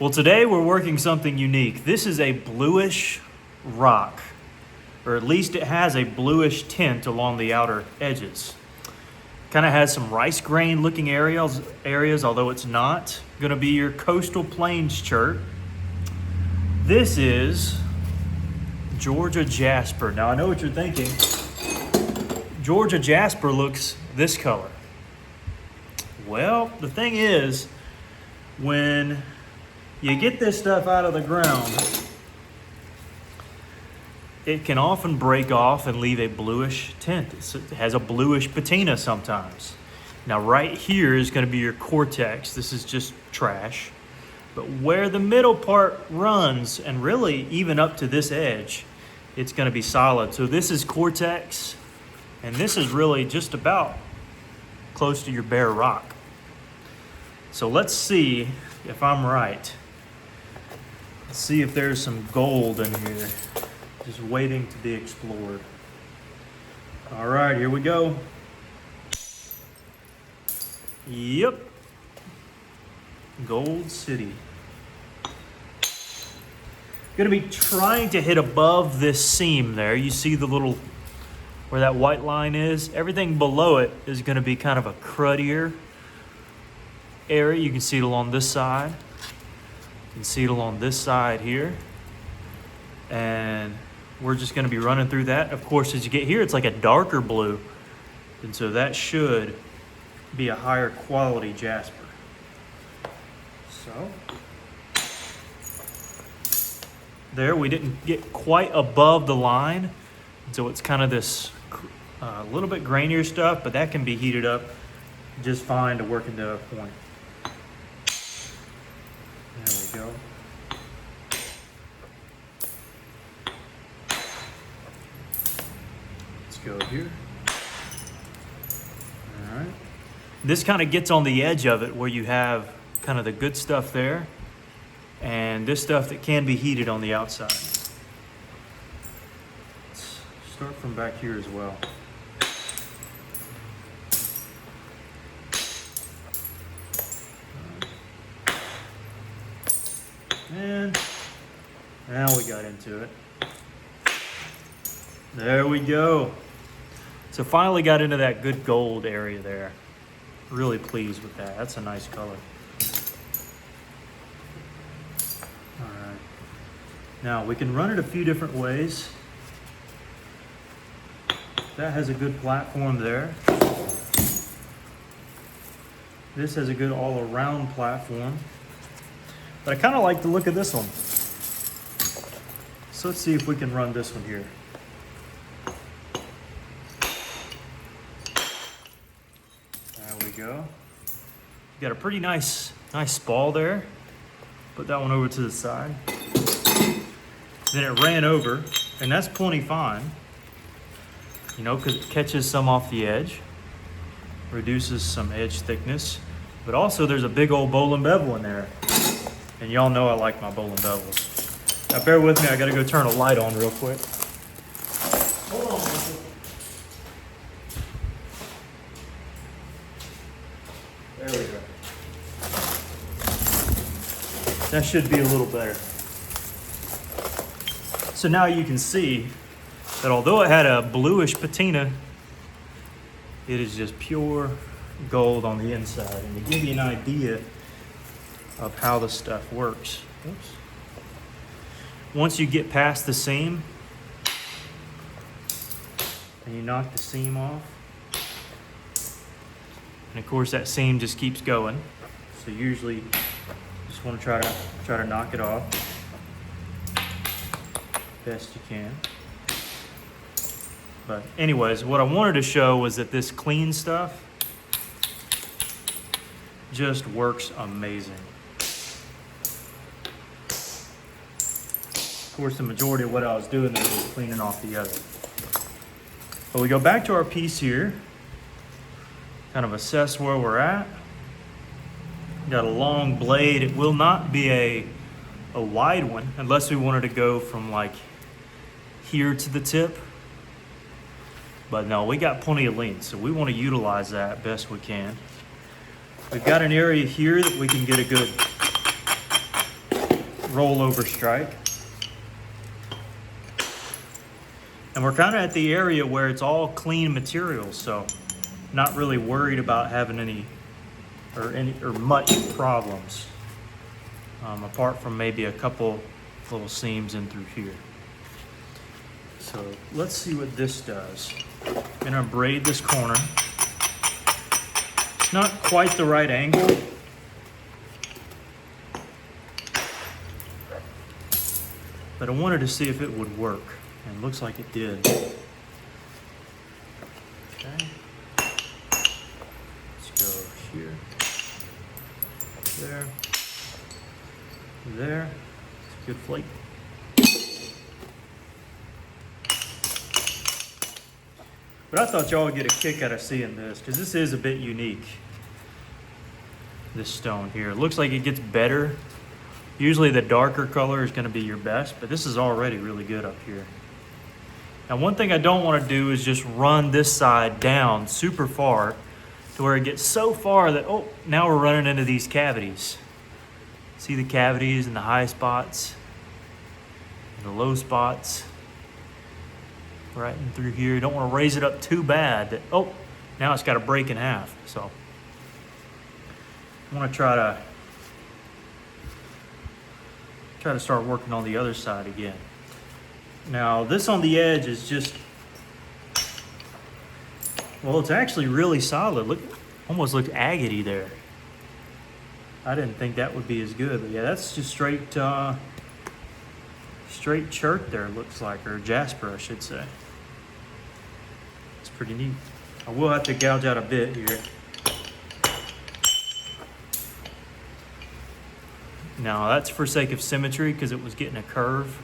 Well, today we're working something unique. This is a bluish rock, or at least it has a bluish tint along the outer edges. Kind of has some rice grain looking areas, although it's not going to be your coastal plains chert. This is Georgia Jasper. Now I know what you're thinking. Georgia Jasper looks this color. Well, the thing is, when you get this stuff out of the ground, it can often break off and leave a bluish tint. It has a bluish patina sometimes. Now right here is going to be your cortex. This is just trash. But where the middle part runs, and really even up to this edge, it's going to be solid. So this is cortex, and this is really just about close to your bare rock. So let's see if I'm right. Let's see if there's some gold in here, just waiting to be explored. All right, here we go. Yep. Gold City. Gonna be trying to hit above this seam there. You see the little, where that white line is? Everything below it is gonna be kind of a cruddier area. You can see it along this side. You can see it along this side here. And we're just gonna be running through that. Of course, as you get here, it's like a darker blue. And so that should be a higher quality jasper. So, there, we didn't get quite above the line. So it's kind of this little bit grainier stuff, but that can be heated up just fine to work into a point. There we go. Let's go here. All right. This kind of gets on the edge of it where you have kind of the good stuff there and this stuff that can be heated on the outside. Let's start from back here as well. And now we got into it. There we go. So finally got into that good gold area there. Really pleased with that. That's a nice color. All right. Now we can run it a few different ways. That has a good platform there. This has a good all-around platform. But I kind of like the look of this one. So let's see if we can run this one here. There we go. Got a pretty nice spall there. Put that one over to the side. Then it ran over, and that's plenty fine. You know, because it catches some off the edge, reduces some edge thickness, but also there's a big old bowl and bevel in there. And y'all know I like my bowl and bevels. Now bear with me, I gotta go turn a light on real quick. Hold on. There we go. That should be a little better. So now you can see that although it had a bluish patina, it is just pure gold on the inside. And to give you an idea of how the stuff works. Oops. Once you get past the seam and you knock the seam off, and of course that seam just keeps going. So usually you just want to try to knock it off best you can. But anyways, what I wanted to show was that this clean stuff just works amazing. Of course, the majority of what I was doing there was cleaning off the other. But we go back to our piece here, kind of assess where we're at. Got a long blade. It will not be a wide one unless we wanted to go from like here to the tip. But no, we got plenty of length, so we want to utilize that best we can. We've got an area here that we can get a good rollover strike. And we're kind of at the area where it's all clean materials, so not really worried about having any much problems, apart from maybe a couple little seams in through here. So let's see what this does. I'm gonna braid this corner. It's not quite the right angle, but I wanted to see if it would work, and it looks like it did. Okay. Let's go here, there, there. It's a good flake. But I thought y'all would get a kick out of seeing this, because this is a bit unique, this stone here. It looks like it gets better. Usually the darker color is going to be your best, but this is already really good up here. Now one thing I don't want to do is just run this side down super far to where it gets so far that, oh, now we're running into these cavities. See the cavities and the high spots and the low spots right in through here. You don't want to raise it up too bad that, oh, now it's got to break in half. So I want to try to start working on the other side again. Now this on the edge is just, well, it's actually really solid. Look, almost looked agate-y there. I didn't think that would be as good, but yeah, that's just straight chert there, looks like, or jasper, I should say. It's pretty neat. I will have to gouge out a bit here. Now that's for sake of symmetry, because it was getting a curve.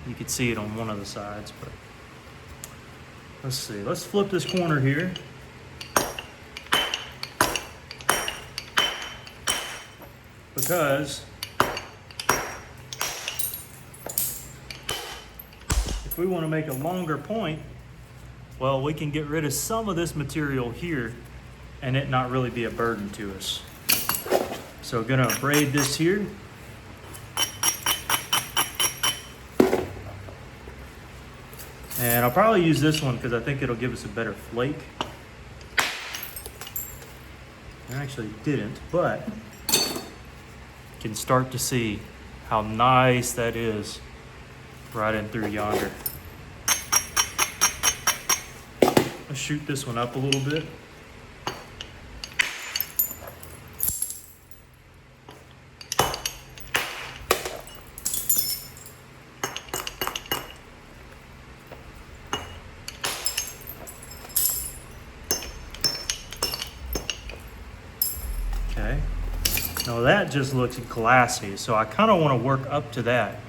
You could see it on one of the sides, but let's see. Let's flip this corner here. Because if we want to make a longer point, well, we can get rid of some of this material here and it not really be a burden to us. So gonna braid this here. And I'll probably use this one because I think it'll give us a better flake. I actually didn't, but you can start to see how nice that is right in through yonder. Let's shoot this one up a little bit. Okay. Now that just looks glassy, so I kind of want to work up to that.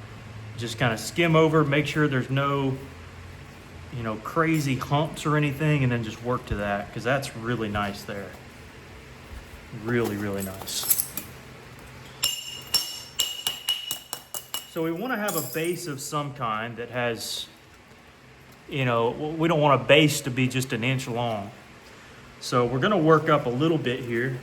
Just kind of skim over, make sure there's no, crazy humps or anything, and then just work to that, because that's really nice there. Really, really nice. So we want to have a base of some kind that has, we don't want a base to be just an inch long. So we're going to work up a little bit here.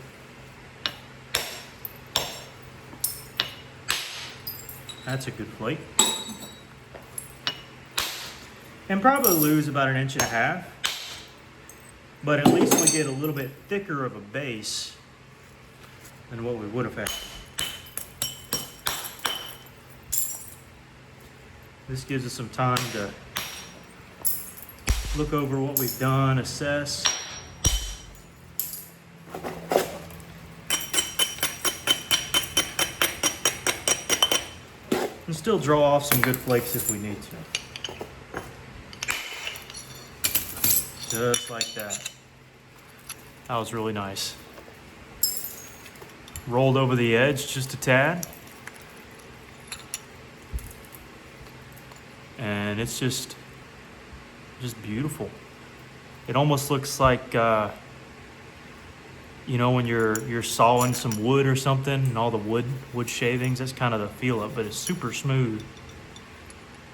That's a good flake. And probably lose about 1.5 inches, but at least we get a little bit thicker of a base than what we would have had. This gives us some time to look over what we've done, assess. And still draw off some good flakes if we need to. Just like that. That was really nice. Rolled over the edge just a tad. And it's just beautiful. It almost looks like, when you're sawing some wood or something and all the wood shavings, that's kind of the feel of it, but it's super smooth.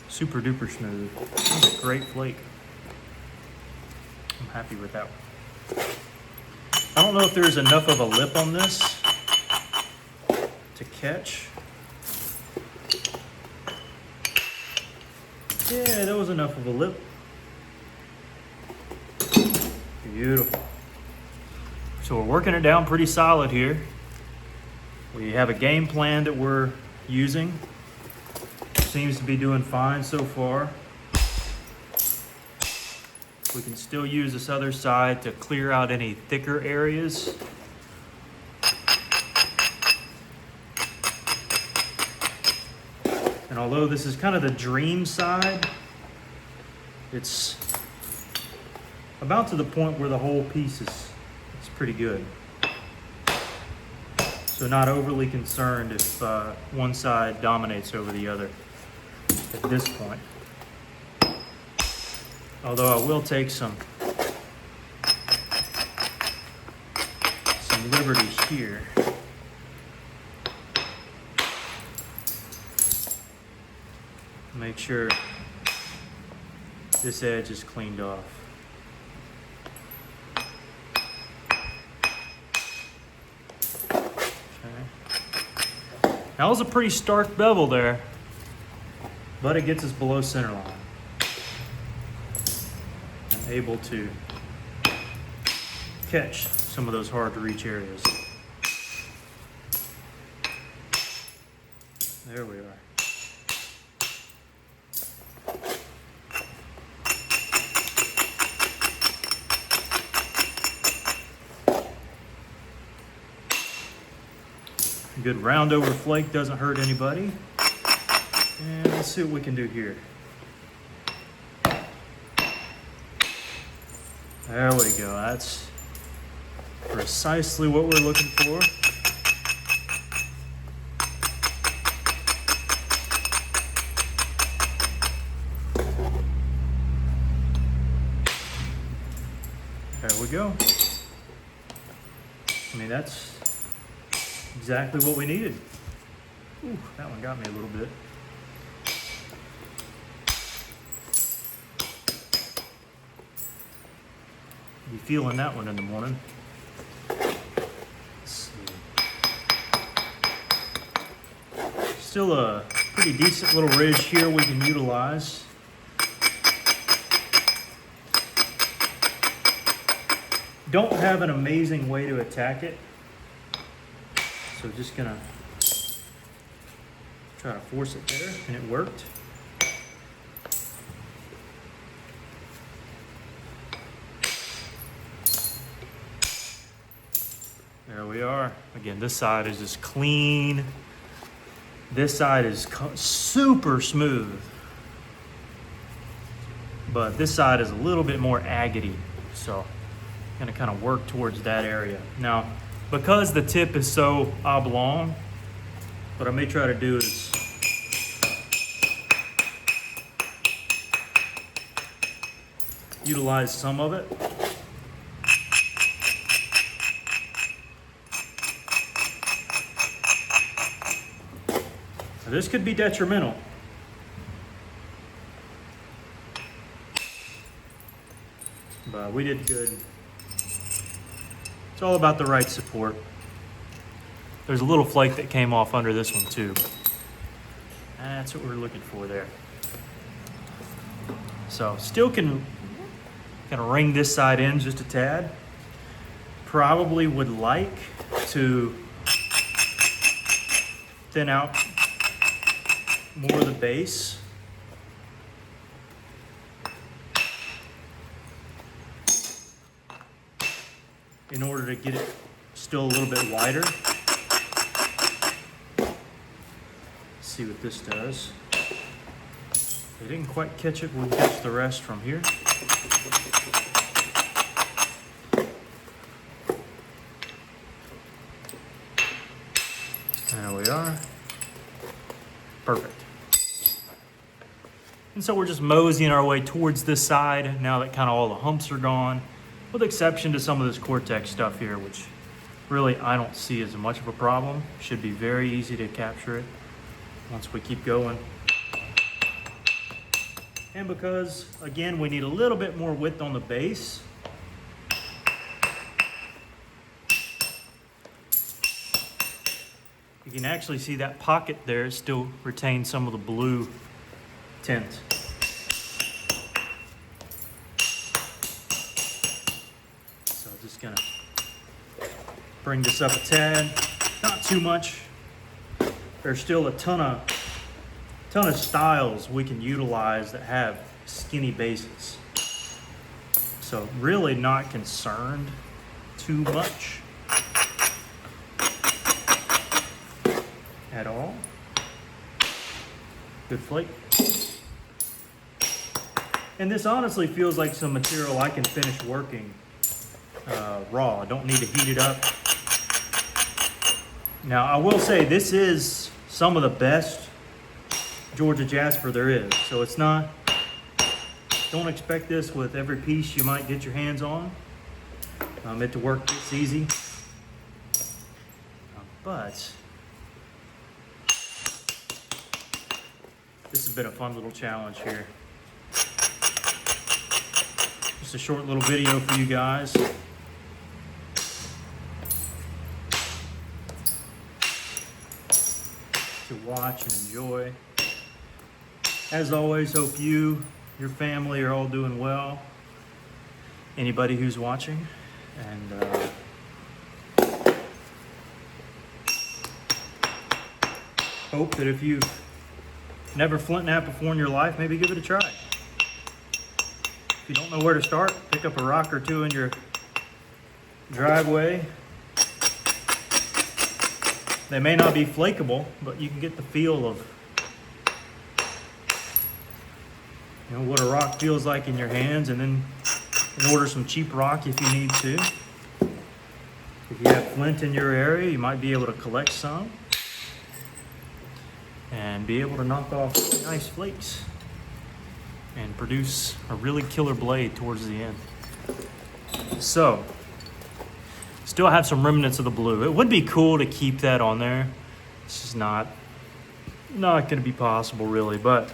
Super duper smooth. That's a great flake. I'm happy with that one. I don't know if there's enough of a lip on this to catch. Yeah, that was enough of a lip. Beautiful. So we're working it down pretty solid here. We have a game plan that we're using. Seems to be doing fine so far. We can still use this other side to clear out any thicker areas. And although this is kind of the dream side, it's about to the point where the whole piece is pretty good. So not overly concerned if one side dominates over the other at this point. Although I will take some liberties here. Make sure this edge is cleaned off. That was a pretty stark bevel there, but it gets us below center line. I'm able to catch some of those hard to reach areas. There we are. Good round over flake, doesn't hurt anybody. And let's see what we can do here. There we go. That's precisely what we're looking for. There we go. I mean, that's exactly what we needed. Ooh, that one got me a little bit. Be feeling that one in the morning. Let's see. Still a pretty decent little ridge here we can utilize. Don't have an amazing way to attack it. So just gonna try to force it there, and it worked. There we are. Again, this side is just clean. This side is super smooth. But this side is a little bit more agate-y. So I'm gonna kind of work towards that area. Now, because the tip is so oblong, what I may try to do is utilize some of it. Now, this could be detrimental. But we did good. It's all about the right support. There's a little flake that came off under this one too. That's what we're looking for there. So still can kind of ring this side in just a tad. Probably would like to thin out more of the base. In order to get it still a little bit wider. Let's see what this does. They didn't quite catch it. We'll catch the rest from here. There we are. Perfect. And so we're just moseying our way towards this side now that kind of all the humps are gone. With the exception to some of this Cortex stuff here, which really I don't see as much of a problem. Should be very easy to capture it once we keep going. And because, again, we need a little bit more width on the base, you can actually see that pocket there still retains some of the blue tint. bring this up a tad, not too much. There's still a ton of styles we can utilize that have skinny bases. So really not concerned too much at all. Good flake. And this honestly feels like some material I can finish working raw. I don't need to heat it up. Now I will say this is some of the best Georgia Jasper there is. So it's not, don't expect this with every piece you might get your hands on. It to work this easy. But this has been a fun little challenge here. Just a short little video for you guys. To watch and enjoy. As always, hope you, your family are all doing well. Anybody who's watching. And hope that if you've never flint knapped before in your life, maybe give it a try. If you don't know where to start, pick up a rock or two in your driveway. They may not be flakeable, but you can get the feel of what a rock feels like in your hands, and then order some cheap rock if you need to. If you have flint in your area, you might be able to collect some and be able to knock off really nice flakes and produce a really killer blade towards the end. So, still have some remnants of the blue. It would be cool to keep that on there. It's just not going to be possible really, but